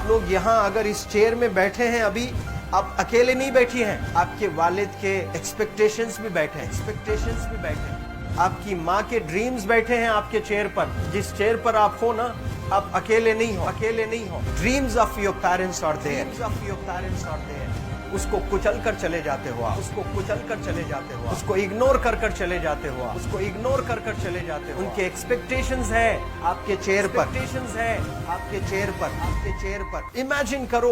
आप लोग यहाँ अगर इस चेयर में बैठे हैं अभी, आप अकेले नहीं बैठी हैं, आपके वालिद के एक्सपेक्टेशंस भी बैठे हैं, आपकी माँ के ड्रीम्स बैठे हैं आपके चेयर पर। जिस चेयर पर आप हो ना, आप अकेले नहीं हो। Dreams of your parents are there. उसको कुचल कर चले जाते हो आप, उसको इग्नोर कर चले जाते हो आप, उनके एक्सपेक्टेशंस है आपके चेयर पर। इमेजिन करो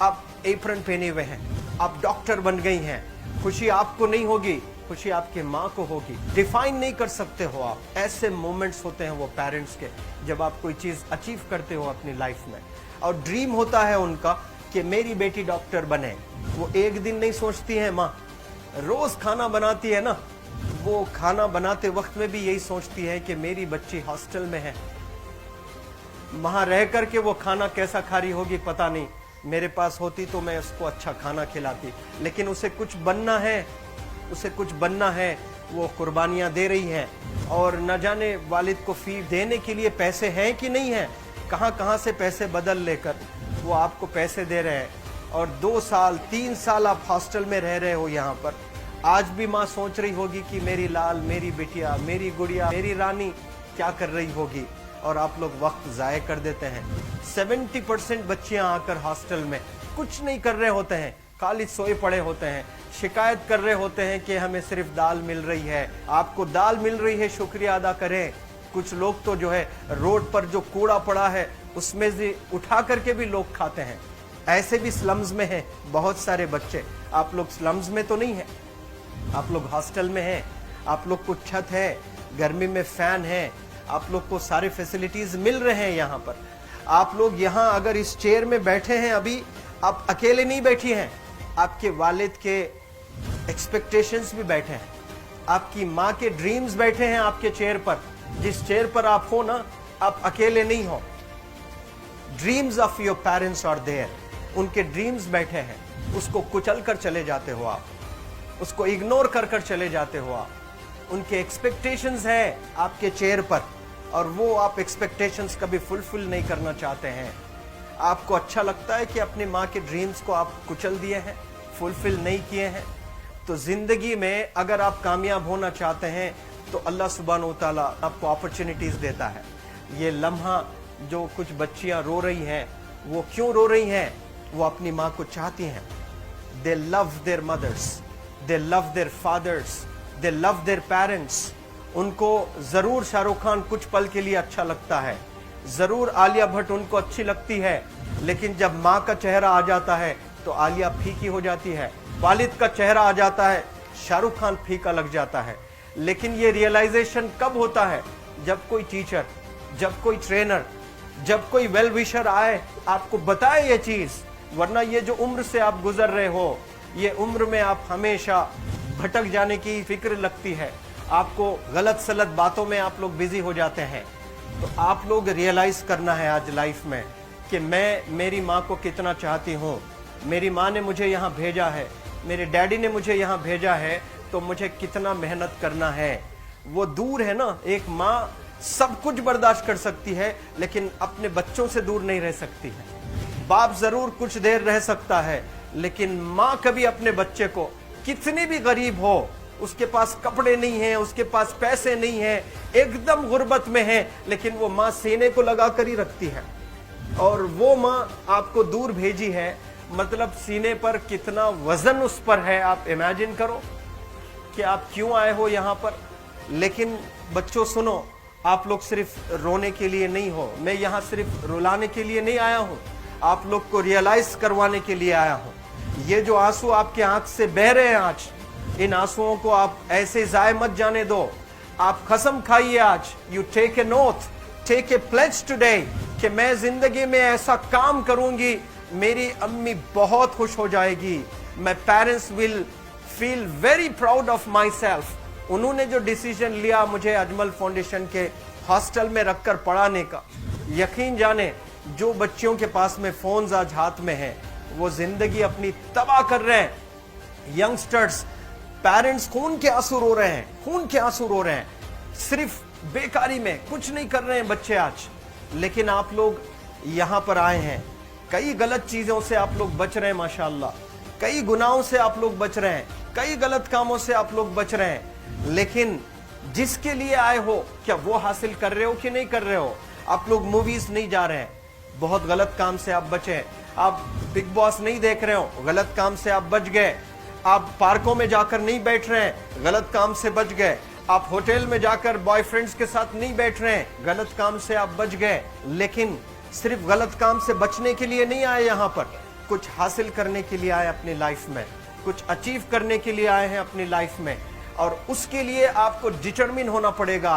आप एप्रन पहने हुए हैं, आप डॉक्टर बन गई हैं, खुशी आपको नहीं होगी, खुशी आपके माँ को होगी। डिफाइन नहीं कर सकते हो आप। ऐसे मोमेंट्स होते हैं वो पेरेंट्स के, जब आप कोई चीज अचीव करते हो अपनी लाइफ में, और ड्रीम होता है उनका कि मेरी बेटी डॉक्टर बने। वो एक दिन नहीं सोचती है माँ, रोज खाना बनाती है ना, वो खाना बनाते वक्त में भी यही सोचती है कि मेरी बच्ची हॉस्टल में है, वहां रह करके वो खाना कैसा खा रही होगी पता नहीं, मेरे पास होती तो मैं उसको अच्छा खाना खिलाती। लेकिन उसे कुछ बनना है, वो कुर्बानियां दे रही है, और न जाने वालिद को फी देने के लिए पैसे हैं कि नहीं है, कहां से पैसे बदल लेकर वो आपको पैसे दे रहे हैं। और 2 साल 3 साल आप हॉस्टल में रह रहे हो यहाँ पर। आज भी माँ सोच रही होगी कि मेरी लाल, मेरी बिटिया, मेरी गुड़िया, मेरी रानी क्या कर रही होगी, और आप लोग वक्त जाया कर देते हैं। 70% बच्चियां आकर हॉस्टल में कुछ नहीं कर रहे होते हैं, खाली सोए पड़े होते हैं, शिकायत कर रहे होते हैं कि हमें सिर्फ दाल मिल रही है। आपको दाल मिल रही है, शुक्रिया अदा करें। कुछ लोग तो जो है रोड पर जो कूड़ा पड़ा है उसमें से उठा करके भी लोग खाते हैं। ऐसे भी स्लम्स में हैं बहुत सारे बच्चे। आप लोग स्लम्स में तो नहीं है, आप लोग हॉस्टल में हैं, आप लोग को छत है, गर्मी में फैन है, आप लोग को सारे फैसिलिटीज मिल रहे हैं यहाँ पर। आप लोग यहाँ अगर इस चेयर में बैठे हैं अभी, आप अकेले नहीं बैठी हैं, आपके वालिद के एक्सपेक्टेशंस भी बैठे हैं, आपकी माँ के ड्रीम्स बैठे हैं आपके चेयर पर। जिस चेयर पर आप हो ना, आप अकेले नहीं हो। Dreams of your parents are there. उनके ड्रीम्स बैठे हैं, उसको कुचल कर चले जाते हो आप, उसको इग्नोर कर चले जाते हो आप। उनके एक्सपेक्टेशंस है आपके चेयर पर, और वो आप एक्सपेक्टेशंस कभी फुलफिल नहीं करना चाहते हैं। आपको अच्छा लगता है कि अपनी माँ के ड्रीम्स को आप कुचल दिए हैं, फुलफिल नहीं किए हैं। तो जिंदगी में अगर आप कामयाब होना चाहते हैं तो अल्लाह सुब्हानहू तआला आपको अपॉर्चुनिटीज देता है। ये लम्हा जो कुछ बच्चियां रो रही हैं, वो क्यों रो रही हैं? वो अपनी माँ को चाहती हैं। They love their mothers, they love their fathers, they love their parents. उनको जरूर शाहरुख खान कुछ पल के लिए अच्छा लगता है, जरूर आलिया भट्ट उनको अच्छी लगती है, लेकिन जब माँ का चेहरा आ जाता है तो आलिया फीकी हो जाती है। वालिद का चेहरा आ जाता है, शाहरुख खान फीका लग जाता है। लेकिन ये रियलाइजेशन कब होता है? जब कोई टीचर, जब कोई ट्रेनर, जब कोई वेल विशर आए, आपको बताए ये चीज। वरना ये जो उम्र से आप गुजर रहे हो, ये उम्र में आप हमेशा भटक जाने की फिक्र लगती है, आपको गलत सलत बातों में आप लोग बिजी हो जाते हैं। तो आप लोग रियलाइज करना है आज लाइफ में कि मैं मेरी माँ को कितना चाहती हूँ। मेरी माँ ने मुझे यहाँ भेजा है, मेरे डैडी ने मुझे यहाँ भेजा है, तो मुझे कितना मेहनत करना है। वो दूर है ना, एक माँ सब कुछ बर्दाश्त कर सकती है, लेकिन अपने बच्चों से दूर नहीं रह सकती है। बाप जरूर कुछ देर रह सकता है, लेकिन माँ कभी अपने बच्चे को, कितनी भी गरीब हो, उसके पास कपड़े नहीं है, उसके पास पैसे नहीं है, एकदम गुर्बत में है, लेकिन वो माँ सीने को लगा कर ही रखती है। और वो माँ आपको दूर भेजी है, मतलब सीने पर कितना वजन उस पर है। आप इमेजिन करो कि आप क्यों आए हो यहाँ पर। लेकिन बच्चों सुनो, आप लोग सिर्फ रोने के लिए नहीं हो, मैं यहाँ सिर्फ रुलाने के लिए नहीं आया हूँ, आप लोग को रियलाइज करवाने के लिए आया हूँ। ये जो आंसू आपके आंख से बह रहे हैं आज, इन आंसुओं को आप ऐसे जाए मत जाने दो। आप कसम खाइए आज, you take a note, take a pledge today, कि मैं जिंदगी में ऐसा काम करूंगी, मेरी अम्मी बहुत खुश हो जाएगी, my parents will feel very proud of my self. उन्होंने जो डिसीजन लिया मुझे अजमल फाउंडेशन के हॉस्टल में रखकर पढ़ाने का, यकीन जाने जो बच्चियों के पास में फोन्स आज हाथ में हैं, वो जिंदगी अपनी तबाह कर रहे हैं। यंगस्टर्स, पेरेंट्स खून के आंसू रो रहे हैं, खून के आंसू रो रहे हैं, सिर्फ बेकारी में कुछ नहीं कर रहे हैं बच्चे आज। लेकिन आप लोग यहाँ पर आए हैं, कई गलत चीजों से आप लोग बच रहे हैं माशाअल्लाह, कई गुनाहों से आप लोग बच रहे हैं, कई गलत कामों से आप लोग बच रहे हैं, लेकिन जिसके लिए आए हो क्या वो हासिल कर रहे हो कि नहीं कर रहे हो? आप लोग मूवीज नहीं जा रहे हैं, बहुत गलत काम से आप बचे। आप बिग बॉस नहीं देख रहे हो, गलत काम से आप बच गए। आप पार्कों में जाकर नहीं बैठ रहे हैं, गलत काम से बच गए। आप होटल में जाकर बॉयफ्रेंड्स के साथ नहीं बैठ रहे हैं, गलत काम से आप बच गए। लेकिन सिर्फ गलत काम से बचने के लिए नहीं आए, यहाँ पर कुछ हासिल करने के लिए आए अपनी लाइफ में, कुछ अचीव करने के लिए आए हैं अपनी लाइफ में। और उसके लिए आपको डिटरमिन होना पड़ेगा।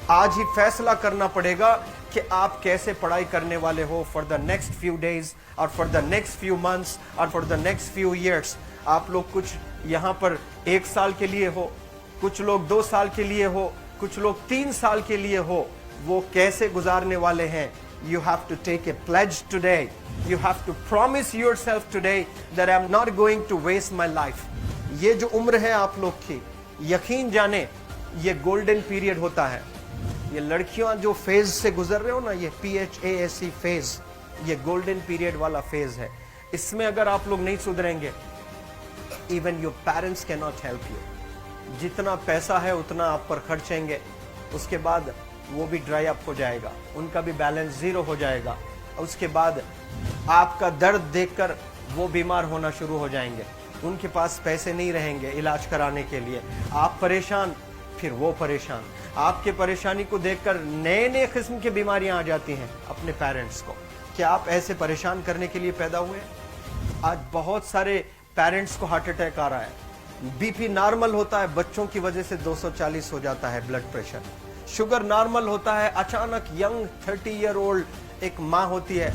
आज ही फैसला करना पड़ेगा कि आप कैसे पढ़ाई करने वाले हो for the next few days और for the next few months और for the next few years. आप लोग कुछ यहाँ पर 1 साल के लिए हो, कुछ लोग 2 साल के लिए हो, कुछ लोग 3 साल के लिए हो, वो कैसे गुजारने वाले हैं? You have to take a pledge today. You have to promise yourself today that I'm not going to waste my life. ये जो उम्र है आप लोग की, यकीन जाने ये गोल्डन पीरियड होता है। ये लड़कियां जो फेज से गुजर रहे हो ना, ये PHASE फेज, ये गोल्डन पीरियड वाला फेज है। इसमें अगर आप लोग नहीं सुधरेंगे, even your parents can not help you. जितना पैसा है उतना आप पर खर्चेंगे, उसके बाद वो भी ड्राई अप हो जाएगा, उनका भी बैलेंस जीरो हो जाएगा। उसके बाद आपका दर्द देखकर वो बीमार होना शुरू हो जाएंगे, उनके पास पैसे नहीं रहेंगे इलाज कराने के लिए। आप परेशान, फिर वो परेशान। आपके परेशानी को देखकर नए नए किस्म की बीमारियां आ जाती हैं अपने पेरेंट्स को। क्या आप ऐसे परेशान करने के लिए पैदा हुए? आज बहुत सारे पेरेंट्स को हार्ट अटैक आ रहा है। बीपी नॉर्मल होता है, बच्चों की वजह से 240 हो जाता है ब्लड प्रेशर। शुगर नॉर्मल होता है, अचानक यंग 30 ईयर ओल्ड एक माँ होती है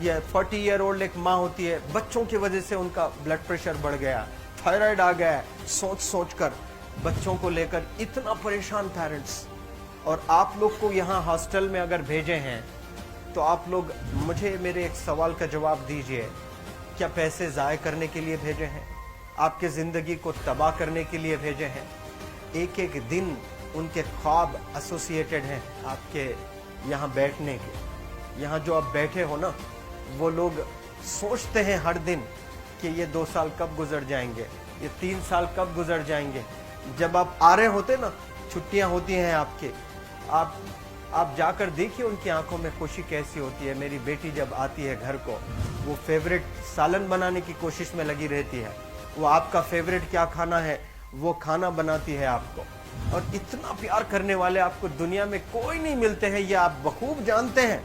या 40 ईयर ओल्ड एक माँ होती है, बच्चों की वजह से उनका ब्लड प्रेशर बढ़ गया, थायराइड आ गया। सोच सोच कर बच्चों को लेकर इतना परेशान पेरेंट्स। और आप लोग को यहाँ हॉस्टल में अगर भेजे हैं तो आप लोग मुझे मेरे एक सवाल का जवाब दीजिए, क्या पैसे ज़ाय करने के लिए भेजे हैं? आपके ज़िंदगी को तबाह करने के लिए भेजे हैं? एक एक दिन उनके ख्वाब एसोसिएटेड हैं आपके यहाँ बैठने के। यहाँ जो आप बैठे हो ना, वो लोग सोचते हैं हर दिन कि ये 2 साल कब गुजर जाएंगे, ये 3 साल कब गुजर जाएंगे। जब आप आ रहे होते ना, छुट्टियाँ होती हैं आपके, आप जाकर देखिए उनकी आंखों में खुशी कैसी होती है। मेरी बेटी जब आती है घर को, वो फेवरेट सालन बनाने की कोशिश में लगी रहती है। वो आपका फेवरेट क्या खाना है वो खाना बनाती है आपको। और इतना प्यार करने वाले आपको दुनिया में कोई नहीं मिलते हैं, ये आप बखूब जानते हैं।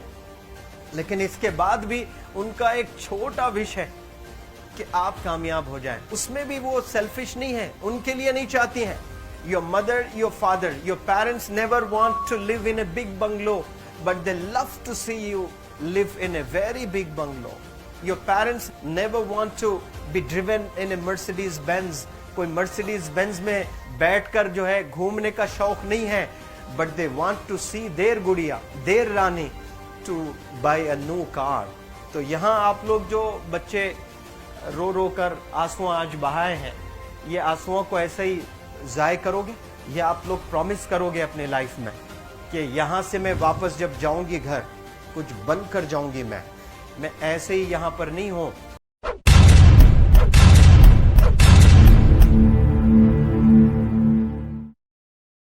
लेकिन इसके बाद भी उनका एक छोटा विश है कि आप कामयाब हो जाएं। उसमें भी वो सेल्फिश नहीं है, उनके लिए नहीं चाहती हैं। Your mother, your father, your parents never want to live in a big bungalow, but they love to see you live in a very big bungalow. Your parents never want to be driven in a Mercedes Benz. कोई Mercedes Benz में बैठकर जो है घूमने का शौक नहीं है, but they want to see their गुड़िया, their Rani to buy a new car. तो यहाँ आप लोग जो बच्चे रो रो कर आंसू आज बहाए हैं, ये आंसुओं को ऐसे ही ज़ाय करोगे? या आप लोग प्रॉमिस करोगे अपने लाइफ में कि यहाँ से मैं वापस जब जाऊंगी घर, कुछ बन कर जाऊंगी। मैं ऐसे ही यहाँ पर नहीं हूँ